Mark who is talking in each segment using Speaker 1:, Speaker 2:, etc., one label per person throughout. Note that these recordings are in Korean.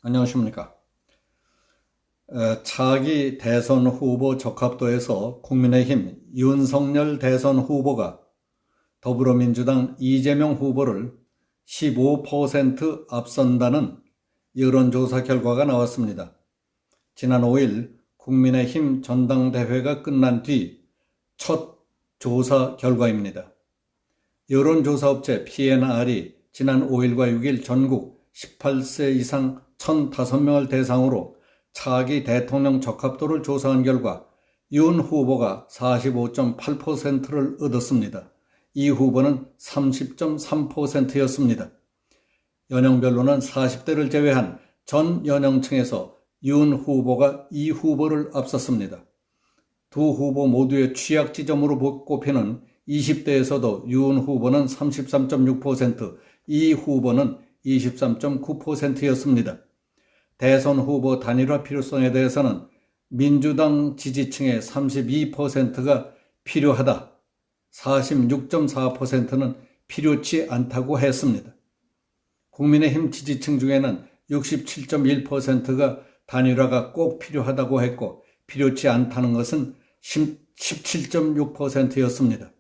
Speaker 1: 안녕하십니까. 차기 대선 후보 적합도에서 국민의힘 윤석열 대선 후보가 더불어민주당 이재명 후보를 15% 앞선다는 여론조사 결과가 나왔습니다. 지난 5일 국민의힘 전당대회가 끝난 뒤 첫 조사 결과입니다. 여론조사업체 P&R이 지난 5일과 6일 전국 18세 이상 1,005명을 대상으로 차기 대통령 적합도를 조사한 결과 윤 후보가 45.8%를 얻었습니다. 이 후보는 30.3%였습니다. 연령별로는 40대를 제외한 전 연령층에서 윤 후보가 이 후보를 앞섰습니다. 두 후보 모두의 취약 지점으로 꼽히는 20대에서도 윤 후보는 33.6%, 이 후보는 23.9%였습니다. 대선 후보 단일화 필요성에 대해서는 민주당 지지층의 32%가 필요하다, 46.4%는 필요치 않다고 했습니다. 국민의힘 지지층 중에는 67.1%가 단일화가 꼭 필요하다고 했고 필요치 않다는 것은 17.6%였습니다.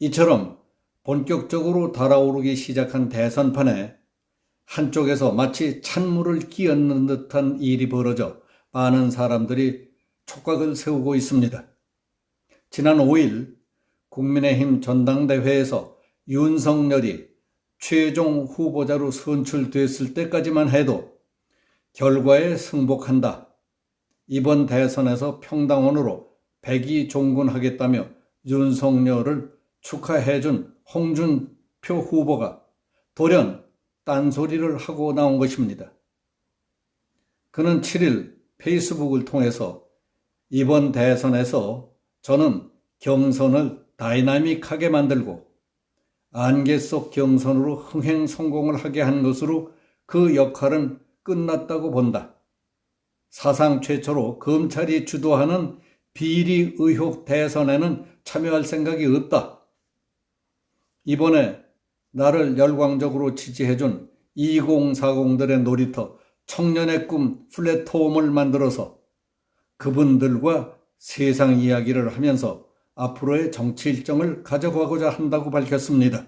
Speaker 1: 이처럼 본격적으로 달아오르기 시작한 대선판에 한쪽에서 마치 찬물을 끼얹는 듯한 일이 벌어져 많은 사람들이 촉각을 세우고 있습니다. 지난 5일 국민의힘 전당대회에서 윤석열이 최종 후보자로 선출됐을 때까지만 해도 결과에 승복한다, 이번 대선에서 평당원으로 백의종군하겠다며 윤석열을 축하해준 홍준표 후보가 돌연 딴소리를 하고 나온 것입니다. 그는 7일 페이스북을 통해서 이번 대선에서 저는 경선을 다이나믹하게 만들고 안개 속 경선으로 흥행 성공을 하게 한 것으로 그 역할은 끝났다고 본다. 사상 최초로 검찰이 주도하는 비리 의혹 대선에는 참여할 생각이 없다. 이번에 나를 열광적으로 지지해준 2040들의 놀이터 청년의 꿈 플랫폼을 만들어서 그분들과 세상 이야기를 하면서 앞으로의 정치 일정을 가져가고자 한다고 밝혔습니다.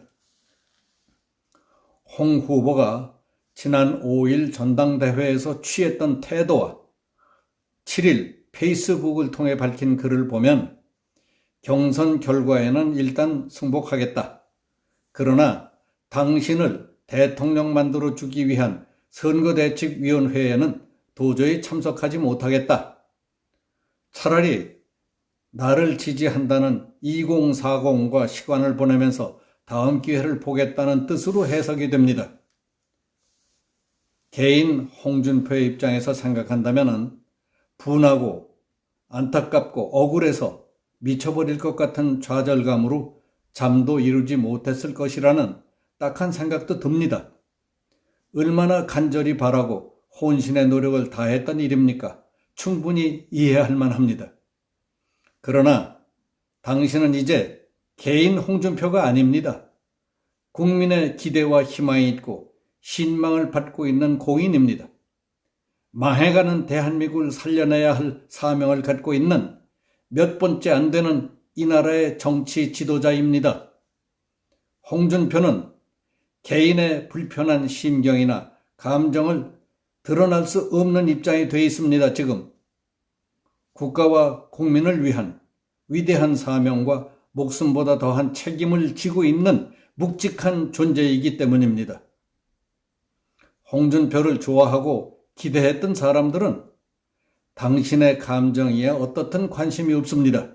Speaker 1: 홍 후보가 지난 5일 전당대회에서 취했던 태도와 7일 페이스북을 통해 밝힌 글을 보면 경선 결과에는 일단 승복하겠다, 그러나 당신을 대통령 만들어주기 위한 선거대책위원회에는 도저히 참석하지 못하겠다, 차라리 나를 지지한다는 2040과 시간을 보내면서 다음 기회를 보겠다는 뜻으로 해석이 됩니다. 개인 홍준표의 입장에서 생각한다면 분하고 안타깝고 억울해서 미쳐버릴 것 같은 좌절감으로 잠도 이루지 못했을 것이라는 딱한 생각도 듭니다. 얼마나 간절히 바라고 혼신의 노력을 다했던 일입니까? 충분히 이해할 만합니다. 그러나 당신은 이제 개인 홍준표가 아닙니다. 국민의 기대와 희망이 있고 신망을 받고 있는 공인입니다. 망해가는 대한민국을 살려내야 할 사명을 갖고 있는 몇 번째 안 되는 이 나라의 정치 지도자입니다. 홍준표는 개인의 불편한 심경이나 감정을 드러날 수 없는 입장이 되어 있습니다. 지금 국가와 국민을 위한 위대한 사명과 목숨보다 더한 책임을 지고 있는 묵직한 존재이기 때문입니다. 홍준표를 좋아하고 기대했던 사람들은 당신의 감정에 어떻든 관심이 없습니다.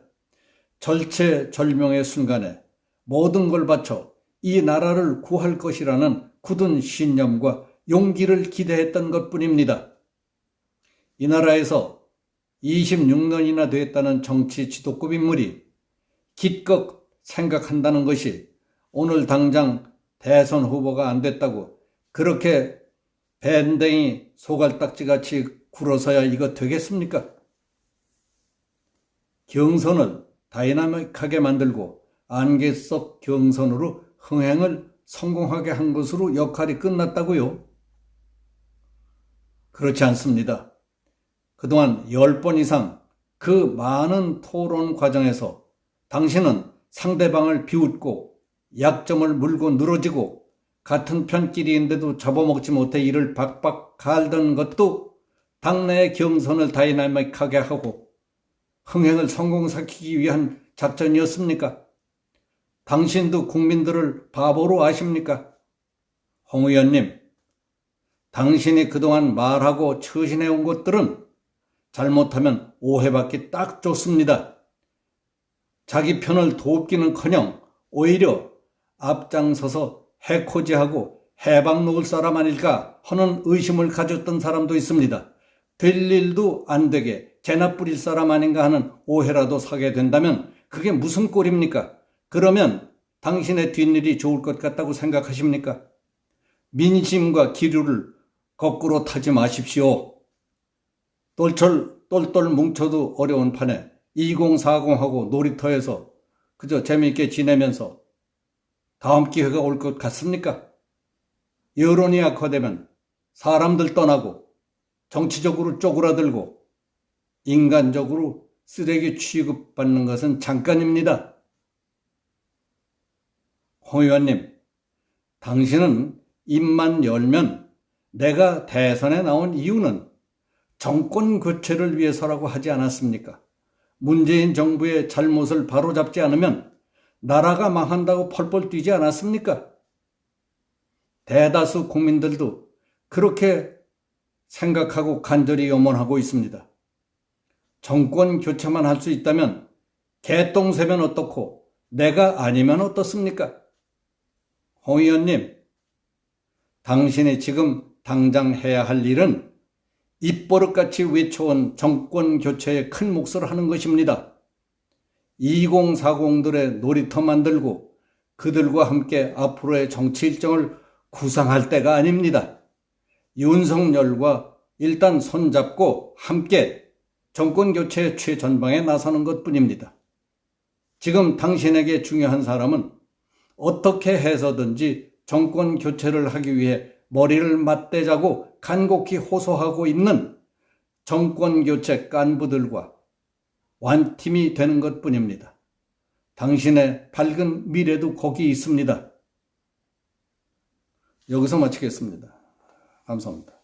Speaker 1: 절체절명의 순간에 모든 걸 바쳐 이 나라를 구할 것이라는 굳은 신념과 용기를 기대했던 것뿐입니다. 이 나라에서 26년이나 됐다는 정치 지도급 인물이 기껏 생각한다는 것이 오늘 당장 대선 후보가 안 됐다고 그렇게 밴댕이 소갈딱지같이 굴어서야 이거 되겠습니까? 경선을 다이나믹하게 만들고 안개 속 경선으로 흥행을 성공하게 한 것으로 역할이 끝났다고요. 그렇지 않습니다. 그동안 10번 이상 그 많은 토론 과정에서 당신은 상대방을 비웃고 약점을 물고 늘어지고 같은 편끼리인데도 잡아먹지 못해 이를 박박 갈던 것도 당내의 경선을 다이나믹하게 하고 흥행을 성공시키기 위한 작전이었습니까? 당신도 국민들을 바보로 아십니까? 홍 의원님, 당신이 그동안 말하고 처신해온 것들은 잘못하면 오해받기 딱 좋습니다. 자기 편을 돕기는커녕 오히려 앞장서서 해코지하고 해방 놓을 사람 아닐까 하는 의심을 가졌던 사람도 있습니다. 될 일도 안 되게 재나 뿌릴 사람 아닌가 하는 오해라도 사게 된다면 그게 무슨 꼴입니까? 그러면 당신의 뒷일이 좋을 것 같다고 생각하십니까? 민심과 기류를 거꾸로 타지 마십시오. 똘똘 뭉쳐도 어려운 판에 2040하고 놀이터에서 그저 재미있게 지내면서 다음 기회가 올 것 같습니까? 여론이 악화되면 사람들 떠나고 정치적으로 쪼그라들고 인간적으로 쓰레기 취급받는 것은 잠깐입니다. 홍 의원님, 당신은 입만 열면 내가 대선에 나온 이유는 정권 교체를 위해서라고 하지 않았습니까? 문재인 정부의 잘못을 바로잡지 않으면 나라가 망한다고 펄펄 뛰지 않았습니까? 대다수 국민들도 그렇게 생각하고 간절히 염원하고 있습니다. 정권 교체만 할 수 있다면 개똥 새면 어떻고 내가 아니면 어떻습니까? 홍 의원님, 당신이 지금 당장 해야 할 일은 입버릇같이 외쳐온 정권 교체에 큰 몫을 하는 것입니다. 2040들의 놀이터 만들고 그들과 함께 앞으로의 정치 일정을 구상할 때가 아닙니다. 윤석열과 일단 손잡고 함께 정권 교체 최전방에 나서는 것뿐입니다. 지금 당신에게 중요한 사람은 어떻게 해서든지 정권 교체를 하기 위해 머리를 맞대자고 간곡히 호소하고 있는 정권 교체 간부들과 완팀이 되는 것뿐입니다. 당신의 밝은 미래도 거기 있습니다. 여기서 마치겠습니다. 감사합니다.